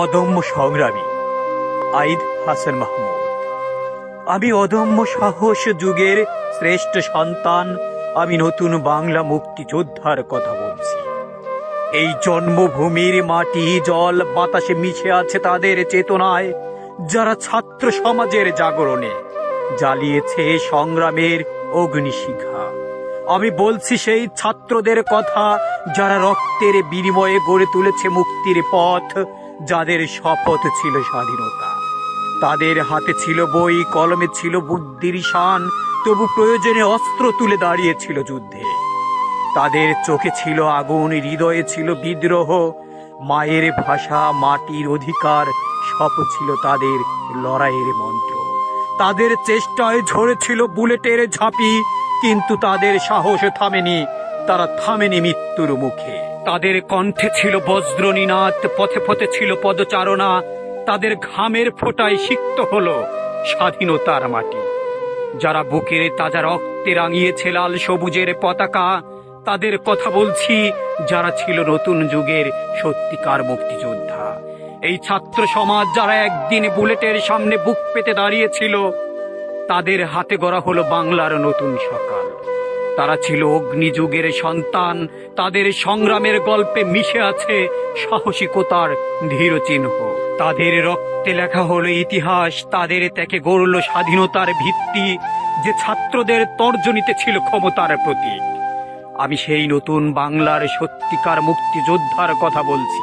অদম্য সংগ্রামী আইদ হাসান মাহমুদ। আমি অদম্য সাহস যুগের শ্রেষ্ঠ সন্তান। আমি নতুন বাংলা মুক্তিযোদ্ধার কথা বলছি। এই জন্মভূমির মাটি জল বাতাসে মিশে আছে তাদের চেতনায়, যারা ছাত্র সমাজের জাগরণে জ্বালিয়েছে সংগ্রামের অগ্নিশিখা। আমি বলছি সেই ছাত্রদের কথা, যারা রক্তের বিনিময়ে গড়ে তুলেছে মুক্তির পথ, যাদের শপথ ছিল স্বাধীনতা। তাদের হাতে ছিল বই, কলমে ছিল বুদ্ধির শান, তবু প্রয়োজনে অস্ত্র তুলে দাঁড়িয়েছিল যুদ্ধে। তাদের চোখে ছিল আগুন, হৃদয়ে ছিল বিদ্রোহ। মায়ের ভাষা, মাটির অধিকার সব ছিল তাদের লড়াইয়ের মন্ত্র। তাদের চেষ্টায় ঝরেছিল বুলেটের ঝাঁপি, কিন্তু তাদের সাহস থামেনি, তারা থামেনি মৃত্যুর মুখে। তাদের কণ্ঠে ছিল বজ্র নিনাদ, পথে পথে ছিল পদচারণা। তাদের ঘামের ফোঁটায় সিক্ত হলো স্বাধীনতার মাটি। যারা বুকের তাজা রক্তে রাঙিয়েছে লাল সবুজের পতাকা, তাদের কথা বলছি, যারা ছিল নতুন যুগের সত্যিকার মুক্তিযোদ্ধা। এই ছাত্র সমাজ যারা একদিন বুলেটের সামনে বুক পেতে দাঁড়িয়েছিল, তাদের হাতে গড়া হলো বাংলার নতুন সকাল। তারা ছিল অগ্নিযুগের সন্তান। তাদের সংগ্রামের গল্পে মিশে আছে সাহসিকতার ধীর চিহ্ন। তাদের রক্তে লেখা হলো ইতিহাস, তাদের ত্যাগে গড়ল স্বাধীনতার ভিত্তি, যে ছাত্রদের তর্জনীতে ছিল ক্ষমতার প্রতীক। আমি সেই নতুন বাংলার সত্যিকার মুক্তিযোদ্ধার কথা বলছি।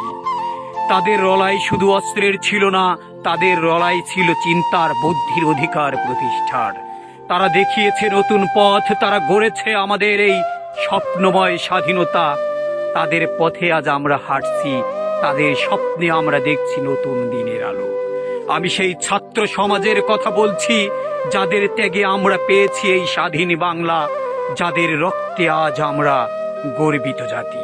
তাদের রলাই শুধু অস্ত্রের ছিল না, তাদের রলাই ছিল চিন্তার, বুদ্ধির অধিকার প্রতিষ্ঠার। তারা দেখিয়েছে নতুন পথ, তারা গড়েছে আমাদের এই স্বপ্নময় স্বাধীনতা। তাদের পথে আজ আমরা হাঁটছি, তাদের স্বপ্নে আমরা দেখছি নতুন দিনের আলো। আমি সেই ছাত্র সমাজের কথা বলছি, যাদের ত্যাগে আমরা পেয়েছি এই স্বাধীন বাংলা, যাদের রক্তে আজ আমরা গর্বিত জাতি।